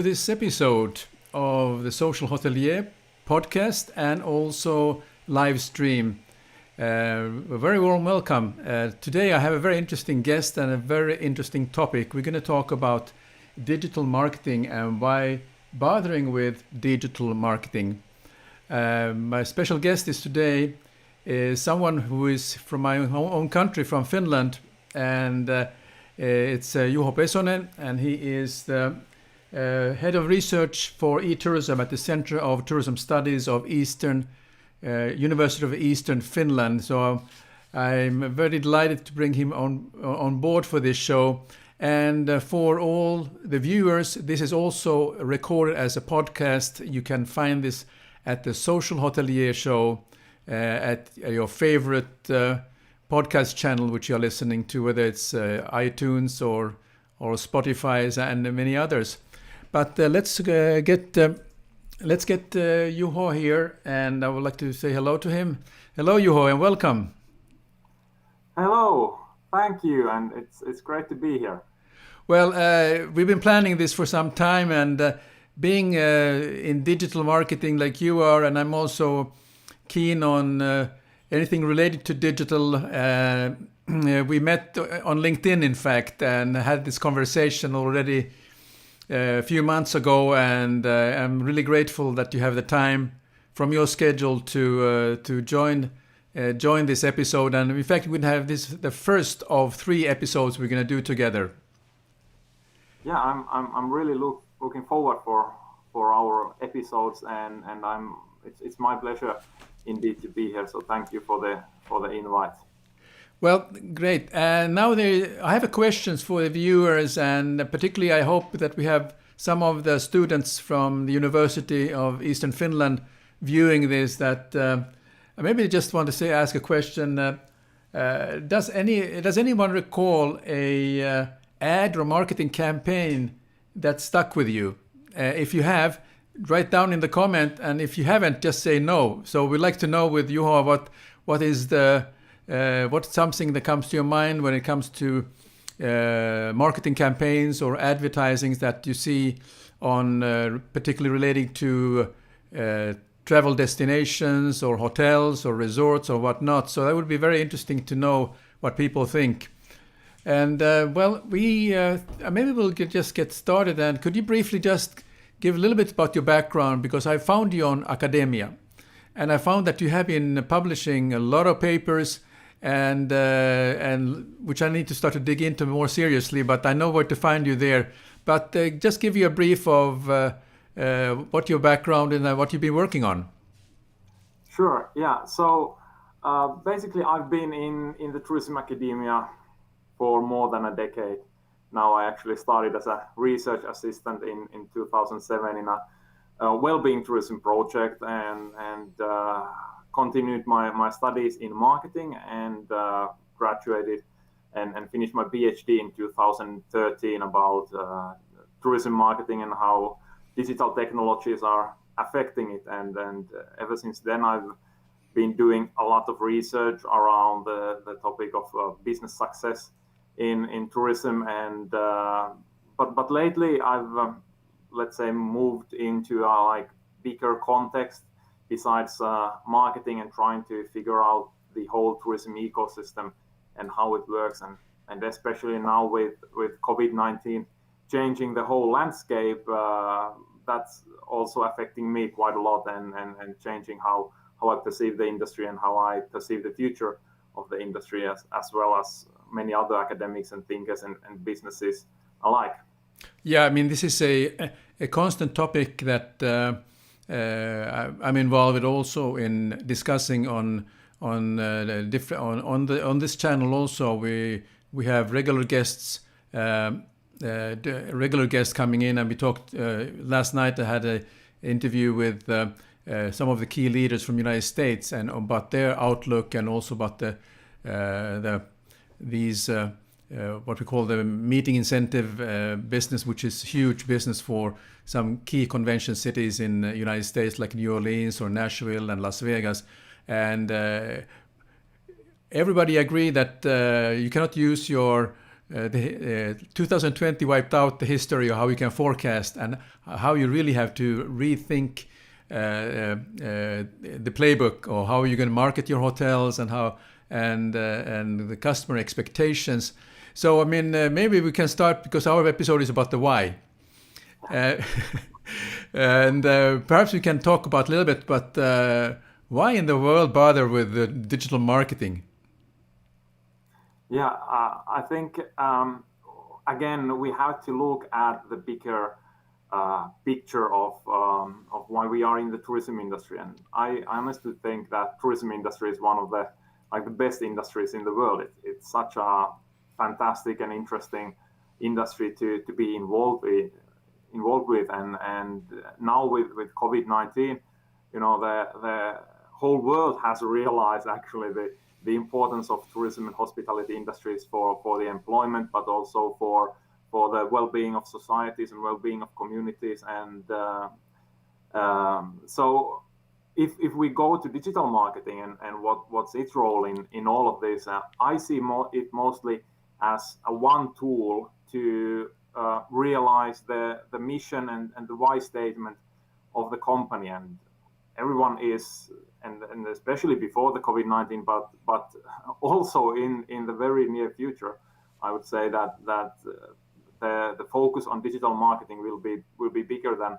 This episode of the Social Hotelier podcast and also live stream. A very warm welcome. Today I have a very interesting guest and a very interesting topic. We're going to talk about digital marketing and why bothering with digital marketing. My special guest is today is someone who is from my own country, from Finland, and it's Juho Pesonen, and he is the Head of Research for ETourism at the Center of Tourism Studies of University of Eastern Finland. So I'm very delighted to bring him on board for this show. And for all the viewers, this is also recorded as a podcast. You can find this at the Social Hotelier show at your favorite podcast channel, which you're listening to, whether it's iTunes or Spotify and many others. But let's get Juho here, and I would like to say hello to him. Hello, Juho, and welcome. Hello, thank you, and it's great to be here. Well, we've been planning this for some time, and being in digital marketing like you are, and I'm also keen on anything related to digital. We met on LinkedIn, in fact, and had this conversation already a few months ago, and I'm really grateful that you have the time from your schedule to join this episode. And in fact, we'll have this the first of 3 episodes we're going to do together. Yeah, I'm really looking forward for our episodes, and it's my pleasure indeed to be here. So thank you for the invite. Well, great. Now I have a questions for the viewers, and particularly I hope that we have some of the students from the University of Eastern Finland viewing this that maybe just want to ask a question. Does anyone recall a ad or marketing campaign that stuck with you? If you have, write down in the comment, and if you haven't, just say no. So we'd like to know with Juho what is what's something that comes to your mind when it comes to marketing campaigns or advertisings that you see on particularly relating to travel destinations or hotels or resorts or whatnot. So that would be very interesting to know what people think. And maybe we'll just get started. And could you briefly just give a little bit about your background, because I found you on Academia, and I found that you have been publishing a lot of papers, and which I need to start to dig into more seriously, but I know where to find you there. But just give you a brief of what your background and what you've been working on. Sure, yeah. So basically I've been in the tourism academia for more than a decade. Now I actually started as a research assistant in 2007 in a well-being tourism project, and continued my studies in marketing, and graduated and finished my PhD in 2013 about tourism marketing and how digital technologies are affecting it. And ever since then, I've been doing a lot of research around the topic of business success in tourism. And but lately, I've let's say moved into a bigger context besides marketing, and trying to figure out the whole tourism ecosystem and how it works, and especially now with COVID-19 changing the whole landscape, that's also affecting me quite a lot, and changing how I perceive the industry and how I perceive the future of the industry, as well as many other academics and thinkers and businesses alike. Yeah, I mean, this is a constant topic that I'm involved with also in discussing on this channel. Also, we have regular guests coming in, and we talked last night. I had an interview with some of the key leaders from the United States, and about their outlook, and also about these what we call the meeting incentive business, which is huge business for some key convention cities in the United States, like New Orleans or Nashville and Las Vegas. And everybody agree that you cannot use your 2020 wiped out the history of how you can forecast and how you really have to rethink the playbook, or how you're going to market your hotels and how and the customer expectations. So I mean, maybe we can start, because our episode is about the why. And perhaps we can talk about a little bit, but why in the world bother with digital marketing? Yeah, I think again we have to look at the bigger picture of why we are in the tourism industry, and I honestly think that tourism industry is one of the best industries in the world. It's such a fantastic and interesting industry to be involved with, and now with COVID-19, the whole world has realized actually the importance of tourism and hospitality industries for the employment, but also for the well-being of societies and well-being of communities. And so if we go to digital marketing and what's its role in all of this, I see it mostly as a one tool to realize the mission and the why statement of the company. And everyone is, and especially before the COVID-19, but also in the very near future, I would say that the focus on digital marketing will be bigger than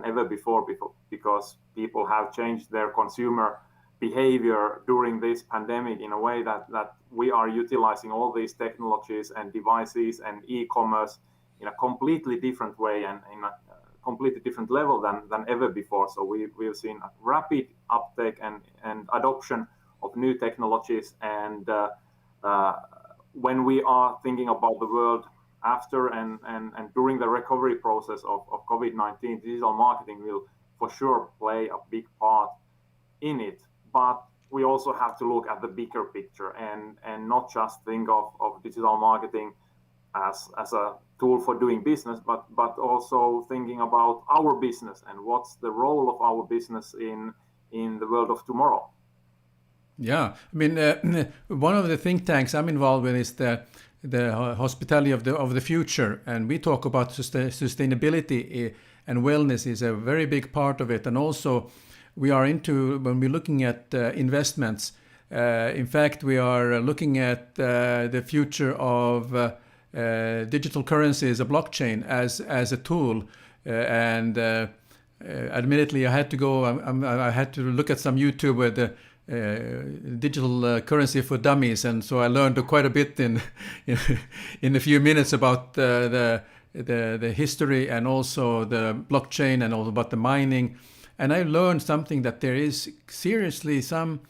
ever before, because people have changed their consumer behavior during this pandemic in a way that we are utilizing all these technologies and devices and e-commerce in a completely different way and in a completely different level than ever before. So we've seen a rapid uptake and adoption of new technologies, and when we are thinking about the world after and during the recovery process of COVID-19, digital marketing will for sure play a big part in it. But we also have to look at the bigger picture and not just think of digital marketing as a tool for doing business, but also thinking about our business and what's the role of our business in the world of tomorrow. Yeah, I mean, one of the think tanks I'm involved with is the hospitality of the future, and we talk about sustainability and wellness is a very big part of it. And also, we are into, when we're looking at investments, in fact, we are looking at the future of digital currency as a blockchain as a tool, and admittedly, I had to go. I had to look at some YouTube with the digital currency for dummies, and so I learned quite a bit in a few minutes about the history and also the blockchain and also about the mining. And I learned something, that there is seriously some,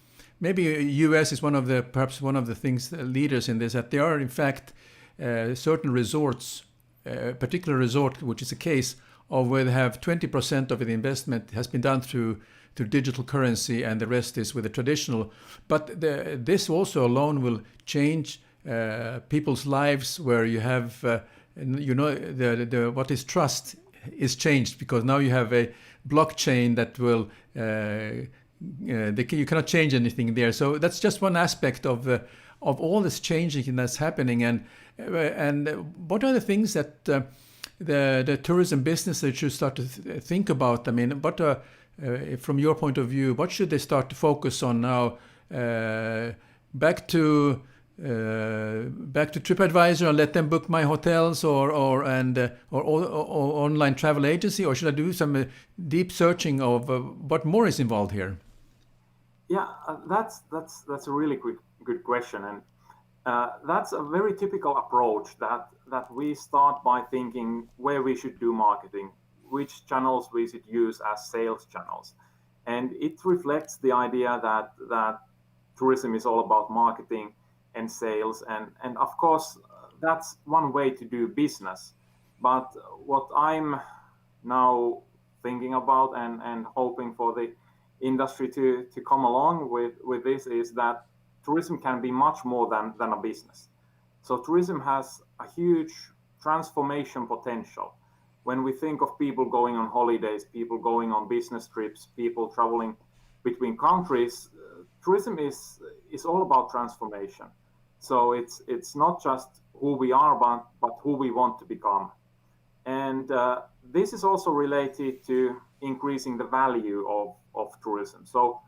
maybe US is perhaps one of the things leaders in this, that there are in fact certain resorts, particular resort, which is a case of where they have 20% of the investment has been done through digital currency, and the rest is with the traditional. But this also alone will change people's lives, where you have, what is trust is changed, because now you have a blockchain that will, you cannot change anything there. So that's just one aspect of all this changing that's happening. And what are the things that the tourism business that should start to think about? I mean, what from your point of view, what should they start to focus on now? Back to TripAdvisor and let them book my hotels, or online travel agency, or should I do some deep searching of what more is involved here? Yeah, that's a really good question, and that's a very typical approach that we start by thinking where we should do marketing, which channels we should use as sales channels. And it reflects the idea that tourism is all about marketing and sales. And of course, that's one way to do business. But what I'm now thinking about and hoping for the industry to come along with this is that tourism can be much more than a business. So tourism has a huge transformation potential. When we think of people going on holidays, people going on business trips, people traveling between countries, tourism is all about transformation. So it's not just who we are, but who we want to become. And this is also related to increasing the value of tourism. So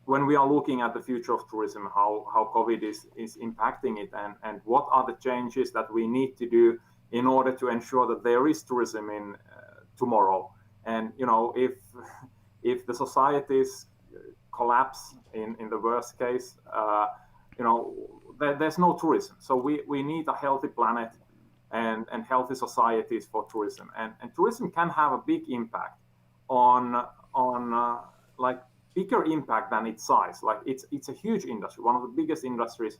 when we are looking at the future of tourism, how COVID is impacting it, and what are the changes that we need to do in order to ensure that there is tourism in tomorrow. And if the societies collapse in the worst case, there's no tourism. So we need a healthy planet and healthy societies for tourism. And tourism can have a big impact on like bigger impact than its size. Like it's a huge industry, one of the biggest industries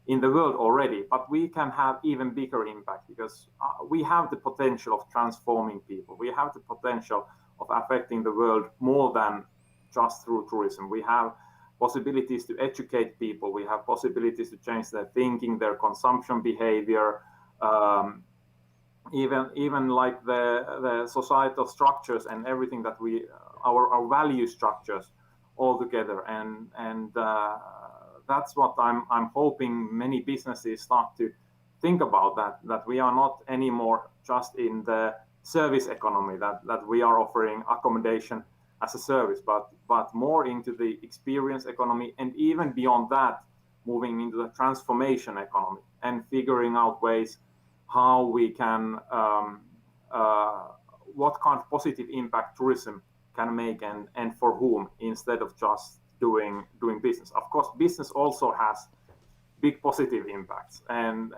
in the world already, but we can have even bigger impact because we have the potential of transforming people. We have the potential of affecting the world more than just through tourism. We have possibilities to educate people. We have possibilities to change their thinking, their consumption behavior, even like the societal structures and everything that our value structures all together. And that's what I'm hoping many businesses start to think about, that we are not anymore just in the service economy, that we are offering accommodation as a service, but more into the experience economy, and even beyond that, moving into the transformation economy and figuring out ways how we can, what kind of positive impact tourism can make and for whom, instead of just doing business. Of course, business also has big positive impacts, and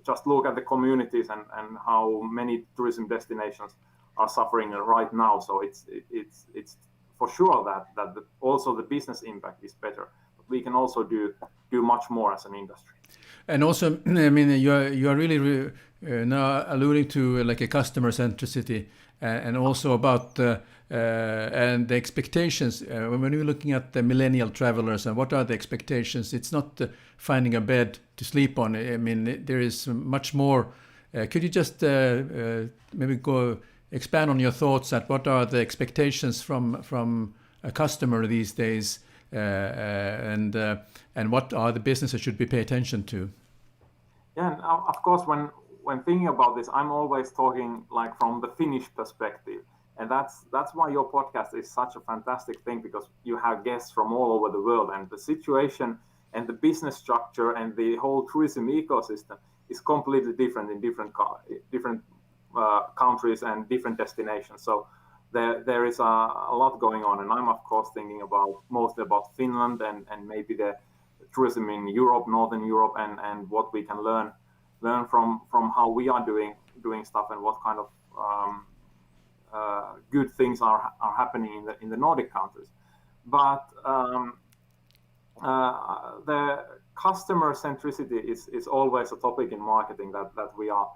just look at the communities and how many tourism destinations are suffering right now. So it's for sure that also the business impact is better. But we can also do much more as an industry. And also, I mean, you are really now alluding to like a customer centricity, and also about and the expectations. When you're looking at the millennial travelers and what are the expectations, it's not finding a bed to sleep on. I mean, there is much more. Could you just maybe expand on your thoughts at what are the expectations from a customer these days, and what are the businesses should be pay attention to? Yeah, and of course, when thinking about this, I'm always talking like from the Finnish perspective, and that's why your podcast is such a fantastic thing, because you have guests from all over the world, and the situation and the business structure and the whole tourism ecosystem is completely different in different countries and different destinations. So there is a lot going on, and I'm of course thinking mostly about Finland and maybe the tourism in Europe, Northern Europe, and what we can learn from how we are doing stuff, and what kind of good things are happening in the Nordic countries. But the customer centricity is always a topic in marketing that we are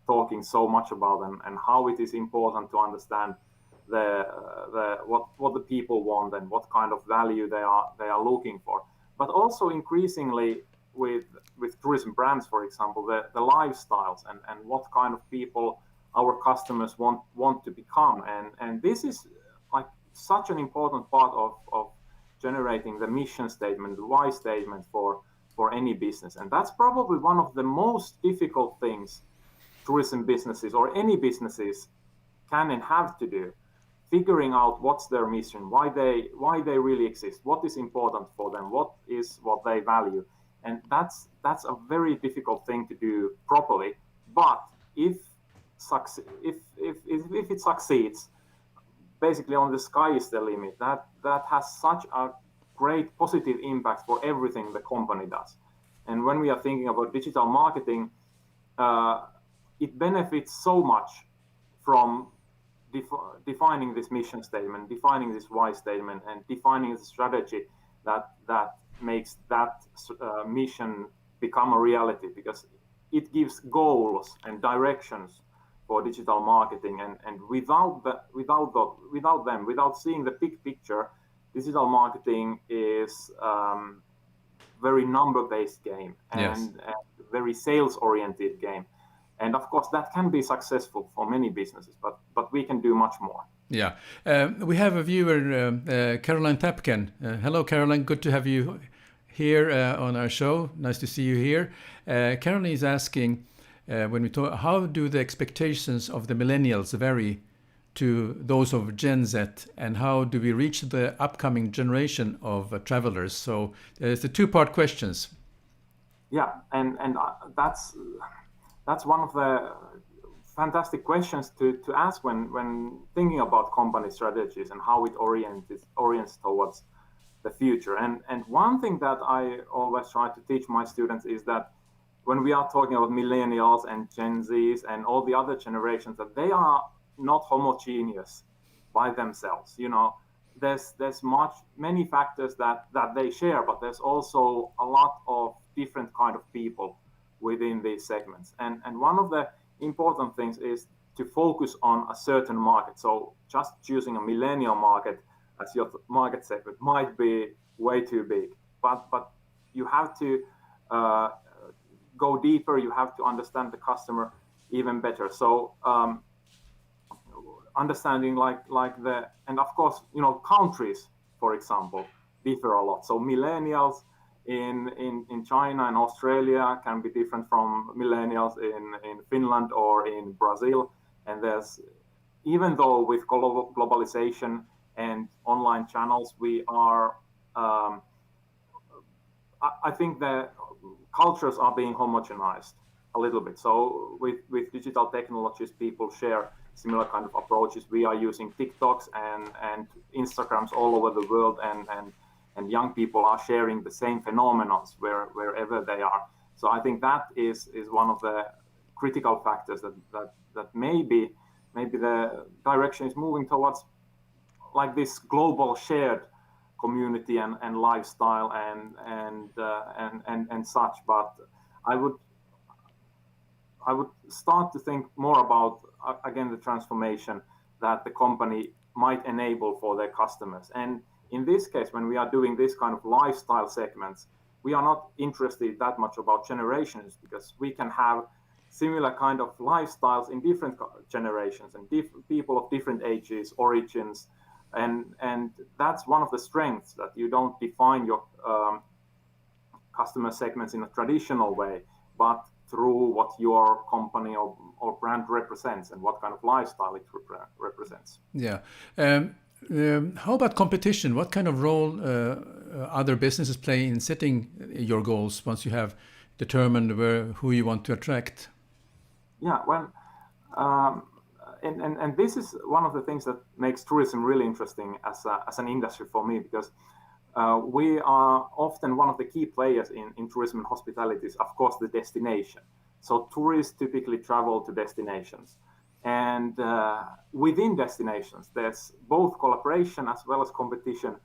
talking so much about, and how it is important to understand what the people want and what kind of value they are looking for. But also increasingly with tourism brands, for example, the lifestyles and what kind of people our customers want to become. And this is like such an important part of generating the mission statement, the why statement for any business. And that's probably one of the most difficult things tourism businesses or any businesses can and have to do, figuring out what's their mission, why they really exist, what is important for them, what they value. And that's a very difficult thing to do properly. But if it succeeds, basically on the sky is the limit. That has such a great positive impact for everything the company does. And when we are thinking about digital marketing, it benefits so much from defining this mission statement, defining this why statement, and defining the strategy that makes that mission become a reality, because it gives goals and directions for digital marketing. And without seeing the big picture, digital marketing is very number-based game and very sales-oriented game. And of course, that can be successful for many businesses, but we can do much more. Yeah. We have a viewer, Caroline Tapken. Hello, Caroline. Good to have you here on our show. Nice to see you here. Caroline is asking, when we talk, how do the expectations of the millennials vary to those of Gen Z, and how do we reach the upcoming generation of travelers? So there's the two-part questions. Yeah, and that's one of the fantastic questions to ask when thinking about company strategies and how it orients towards the future. And one thing that I always try to teach my students is that when we are talking about millennials and Gen Zs and all the other generations, that they are not homogeneous by themselves. You know, there's many factors that they share, but there's also a lot of different kind of people within these segments. And one of the important things is to focus on a certain market. So just choosing a millennial market as your market segment might be way too big, but you have to go deeper. You have to understand the customer even better. So understanding and of course, you know, countries, for example, differ a lot. So millennials in China and Australia can be different from millennials in Finland or in Brazil. And there's, even though with globalization and online channels, we are, I think the cultures are being homogenized a little bit. So with digital technologies, people share similar kind of approaches. We are using TikToks and Instagrams all over the world, and young people are sharing the same phenomena wherever they are. So I think that is one of the critical factors that maybe the direction is moving towards, like this global shared community and lifestyle and such. But I would start to think more about, again, the transformation that the company might enable for their customers. And in this case, when we are doing this kind of lifestyle segments, we are not interested that much about generations, because we can have similar kind of lifestyles in different generations and people of different ages, origins. And that's one of the strengths, that you don't define your customer segments in a traditional way, but through what your company or brand represents and what kind of lifestyle it represents. Yeah. How about competition? What kind of role other businesses play in setting your goals once you have determined who you want to attract? Yeah, well, and this is one of the things that makes tourism really interesting as an industry for me, because we are often one of the key players in tourism and hospitality is, of course, the destination. So tourists typically travel to destinations. And within destinations, there's both collaboration as well as competition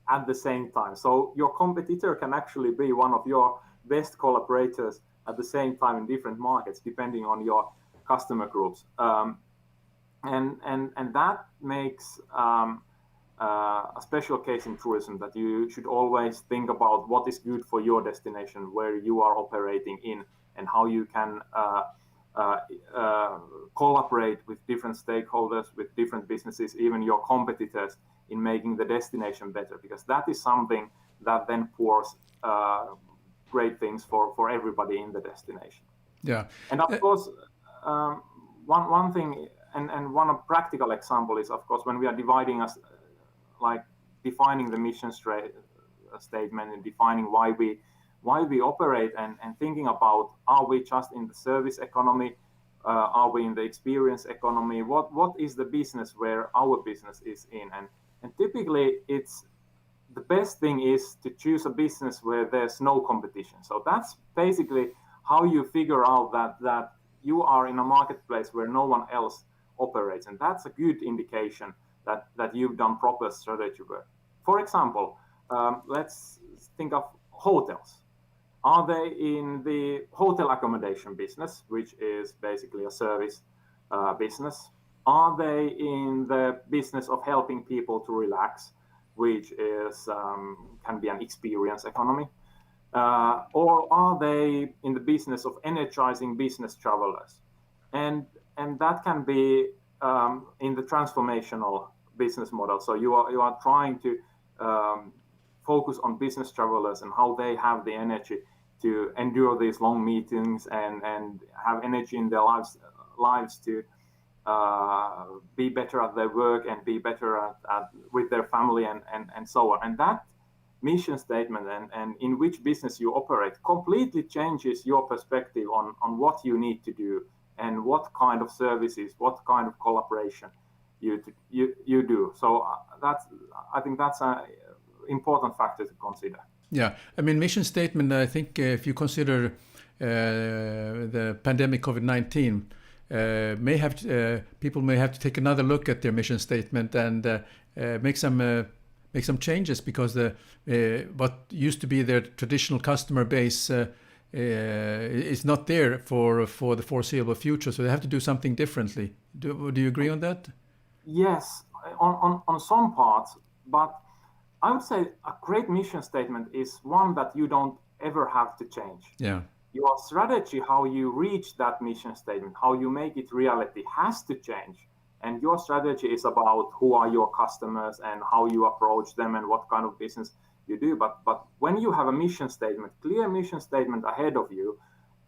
at the same time. So your competitor can actually be one of your best collaborators at the same time in different markets, depending on your customer groups. And that makes a special case in tourism, that you should always think about what is good for your destination, where you are operating in, and how you can collaborate with different stakeholders, with different businesses, even your competitors, in making the destination better, because that is something that then pours great things for everybody in the destination. Yeah. And of course, one thing, and one practical example is, of course, when we are defining the mission statement and defining why we operate, and thinking about, are we just in the service economy? Are we in the experience economy? What is the business where our business is in? And typically, it's the best thing is to choose a business where there's no competition. So that's basically how you figure out that you are in a marketplace where no one else operates, and that's a good indication that you've done proper strategy work. For example, let's think of hotels. Are they in the hotel accommodation business, which is basically a service business? Are they in the business of helping people to relax, which is can be an experience economy? Or are they in the business of energizing business travelers? And that can be in the transformational business model. So you are trying to focus on business travelers and how they have the energy to endure these long meetings and have energy in their lives to be better at their work and be better at with their family and so on. And that mission statement and in which business you operate completely changes your perspective on what you need to do and what kind of services, what kind of collaboration you do. So I think that's an important factor to consider. Yeah, I mean, mission statement, I think if you consider the pandemic COVID-19, people may have to take another look at their mission statement and make some changes, because what used to be their traditional customer base is not there for the foreseeable future. So they have to do something differently. Do you agree on that? Yes, on some parts, but I would say a great mission statement is one that you don't ever have to change. Yeah. Your strategy, how you reach that mission statement, how you make it reality, has to change. And your strategy is about who are your customers and how you approach them and what kind of business you do. But when you have a mission statement, clear mission statement ahead of you,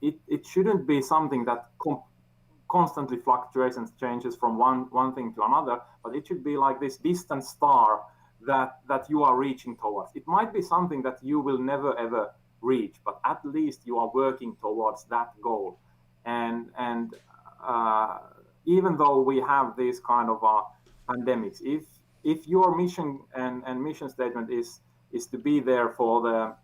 it shouldn't be something that constantly fluctuates and changes from one thing to another, but it should be like this distant star that you are reaching towards. It might be something that you will never ever reach, but at least you are working towards that goal. And even though we have these kind of pandemics, if your mission and mission statement is to be there for the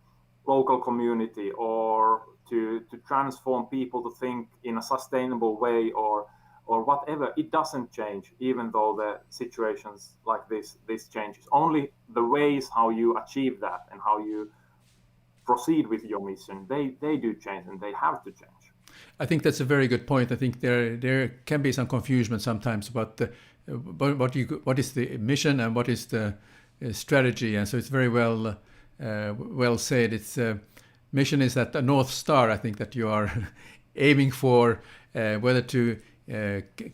local community or to transform people to think in a sustainable way or whatever, it doesn't change, even though the situations like this changes. Only the ways how you achieve that and how you proceed with your mission, they do change, and they have to change. I think that's a very good point. I think there can be some confusion sometimes about what is the mission and what is the strategy, and so it's very well said. It's mission is that a North Star, I think, that you are aiming for, whether to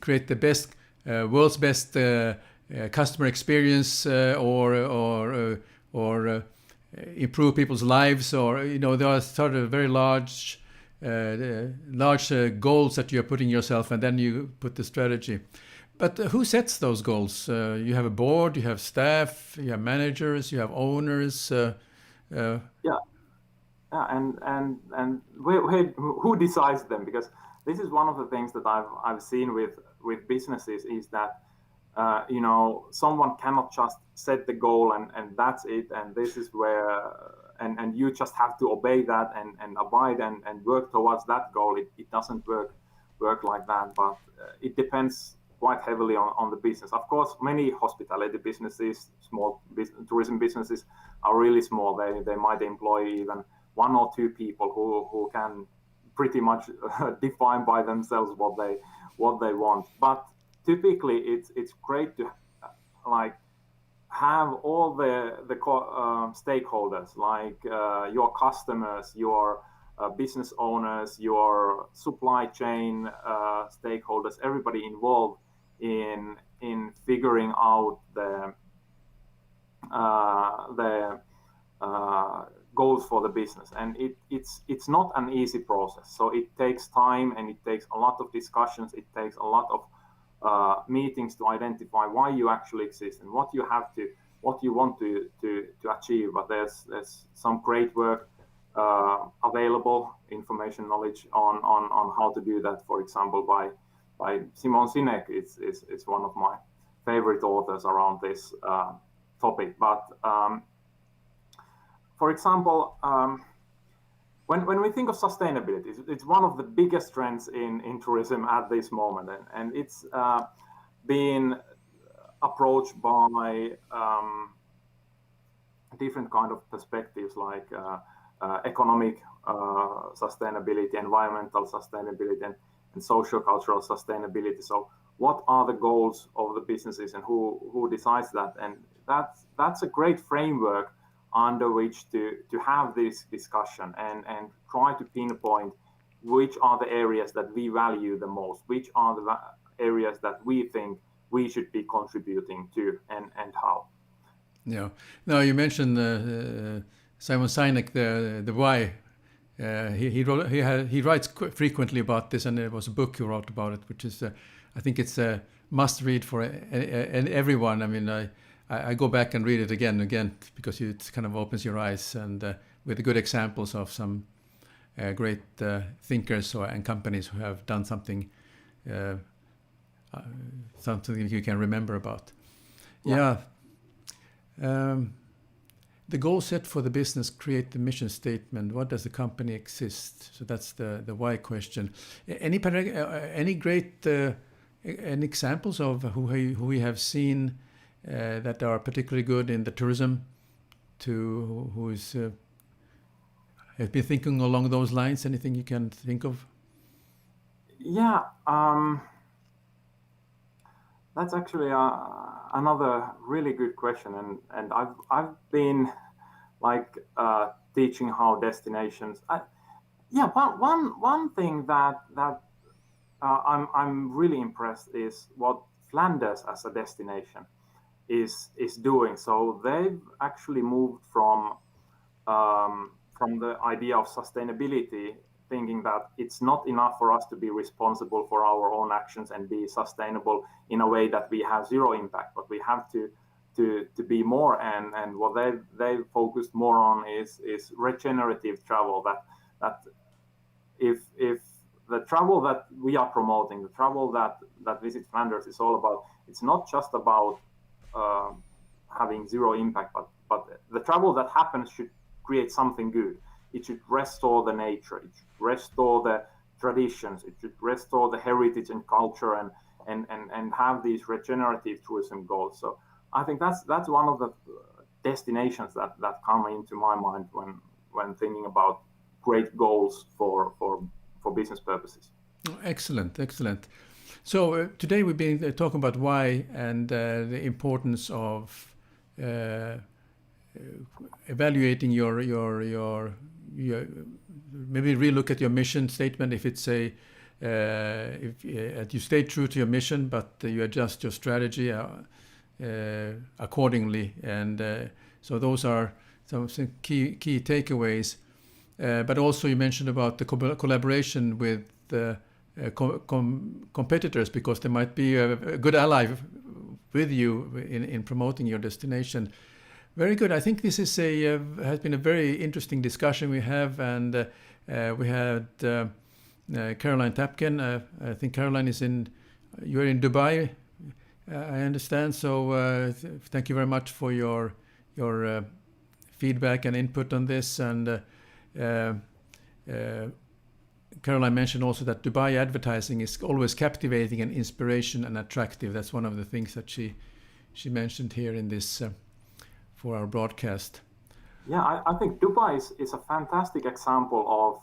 create the best, world's best customer experience, or improve people's lives, or there are sort of very large goals that you are putting yourself, and then you put the strategy. But who sets those goals? You have a board, you have staff, you have managers, you have owners. Yeah, and who decides them? Because this is one of the things that I've seen with businesses is that someone cannot just set the goal and that's it, and this is where and you just have to obey that and abide and work towards that goal. It doesn't work like that, but it depends quite heavily on the business. Of course, many hospitality businesses, small tourism businesses are really small. They might employ even one or two people who can pretty much define by themselves what they want. But typically, it's great to have all the stakeholders, like your customers, your business owners, your supply chain stakeholders, everybody involved in figuring out the goals for the business. And it's not an easy process. So it takes time, and it takes a lot of discussions. It takes a lot of meetings to identify why you actually exist and what you want to achieve. But there's some great work available, information, knowledge on how to do that. For example, by Simon Sinek, it's one of my favorite authors around this topic. But for example, when we think of sustainability, it's one of the biggest trends in tourism at this moment, and it's being approached by different kind of perspectives, like economic sustainability, environmental sustainability, and socio-cultural sustainability. So what are the goals of the businesses, and who decides that? And that's a great framework under which to have this discussion and try to pinpoint which are the areas that we value the most, which are the areas that we think we should be contributing to, and how. Yeah. Now you mentioned Simon Sinek, the why. He writes frequently about this, and there was a book he wrote about it, which is I think it's a must read for everyone. I mean, I go back and read it again and again because it kind of opens your eyes, and with good examples of some great thinkers and companies who have done something you can remember about. Yeah. The goal set for the business, create the mission statement. What does the company exist? So that's the why question. Any great any examples of who we have seen that are particularly good in the tourism, who is have been thinking along those lines? Anything you can think of? Yeah, that's actually another really good question, and I've been like teaching how destinations. One thing that I'm really impressed is what Flanders as a destination is doing. So they've actually moved from the idea of sustainability, thinking that it's not enough for us to be responsible for our own actions and be sustainable in a way that we have zero impact, but we have to be more. And what they've focused more on is regenerative travel. That if the travel that we are promoting, the travel that Visit Flanders is all about, it's not just about having zero impact, but the travel that happens should create something good. It should restore the nature. It should restore the traditions. It should restore the heritage and culture, and have these regenerative tourism goals. So I think that's one of the destinations that come into my mind when thinking about great goals for business purposes. Excellent. So today we've been talking about why and the importance of evaluating your maybe relook at your mission statement. If it's if you stay true to your mission, but you adjust your strategy accordingly, and so those are some key takeaways. But also you mentioned about the collaboration with competitors, because they might be a good ally with you in promoting your destination. Very good. I think this is has been a very interesting discussion we have, and we had Caroline Tapken. I think Caroline you're in Dubai, I understand. So thank you very much for your feedback and input on this. And Caroline mentioned also that Dubai advertising is always captivating and inspiration and attractive. That's one of the things that she mentioned here in this for our broadcast. Yeah, I think Dubai is a fantastic example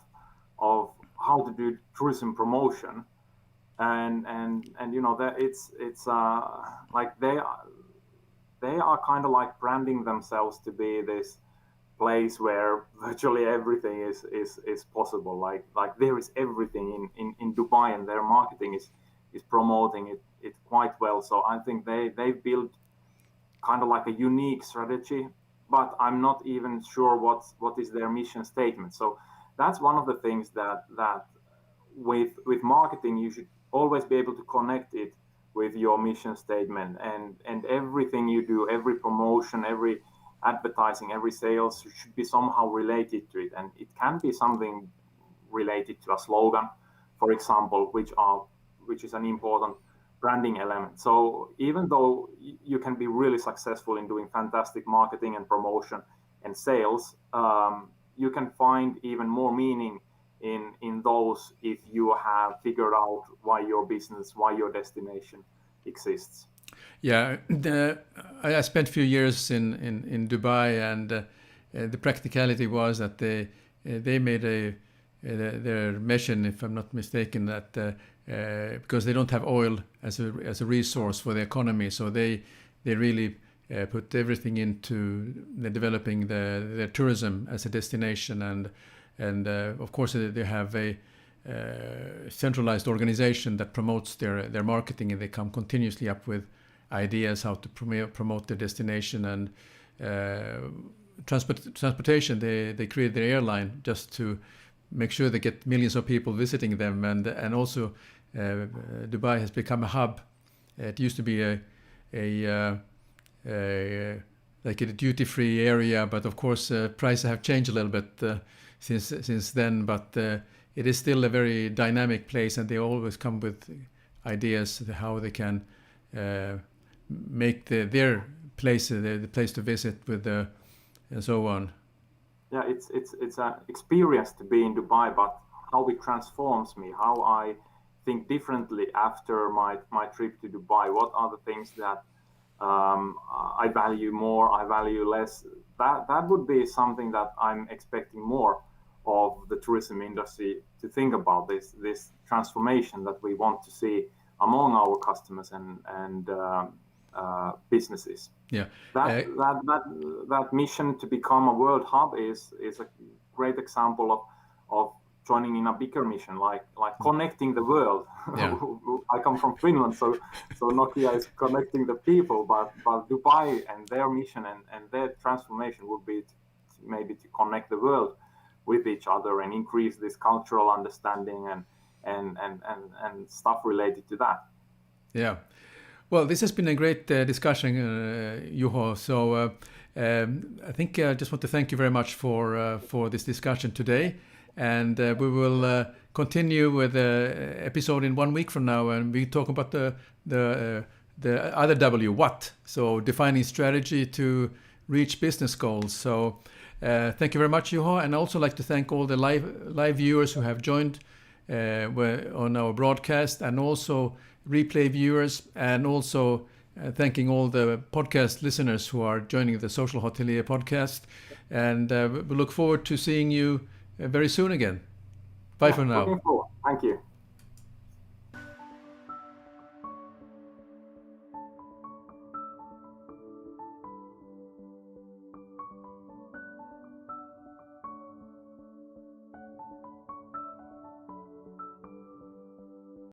of how to do tourism promotion, and you know that it's like they are kind of like branding themselves to be this place where virtually everything is possible. Like there is everything in Dubai, and their marketing is promoting it quite well. So I think they built kind of like a unique strategy, but I'm not even sure what is their mission statement. So that's one of the things that with marketing you should always be able to connect it with your mission statement, and everything you do, every promotion, every advertising, every sales should be somehow related to it. And it can be something related to a slogan, for example, which is an important branding element. So even though you can be really successful in doing fantastic marketing and promotion and sales, you can find even more meaning in those if you have figured out why your business, why your destination exists. Yeah, I spent a few years in Dubai, and the practicality was that they made their mission, if I'm not mistaken, that because they don't have oil as a resource for the economy, so they really put everything into developing their tourism as a destination, and of course they have a centralized organization that promotes their marketing, and they come continuously up with ideas how to promote their destination. And transportation. They create their airline just to make sure they get millions of people visiting them, and also Dubai has become a hub. It used to be like a duty-free area, but of course prices have changed a little bit since then. But it is still a very dynamic place, and they always come with ideas how they can make their place the place to visit with and so on. Yeah, it's an experience to be in Dubai, but how it transforms me, how I think differently after my trip to Dubai. What are the things that I value more, I value less? That would be something that I'm expecting more of the tourism industry to think about, this transformation that we want to see among our customers and businesses. Yeah. That mission to become a world hub is a great example of joining in a bigger mission, like connecting the world. Yeah. I come from Finland, so Nokia is connecting the people, but Dubai and their mission and their transformation would be maybe to connect the world with each other and increase this cultural understanding and stuff related to that. Yeah. Well, this has been a great discussion, Juho. So I think I just want to thank you very much for this discussion today. And we will continue with the episode in 1 week from now, and we talk about the other W, what? So defining strategy to reach business goals. So thank you very much, Juho. And I also like to thank all the live viewers who have joined on our broadcast, and also replay viewers, and also thanking all the podcast listeners who are joining the Social Hotelier podcast. And we look forward to seeing you very soon again. Bye for now. Looking forward. Thank you.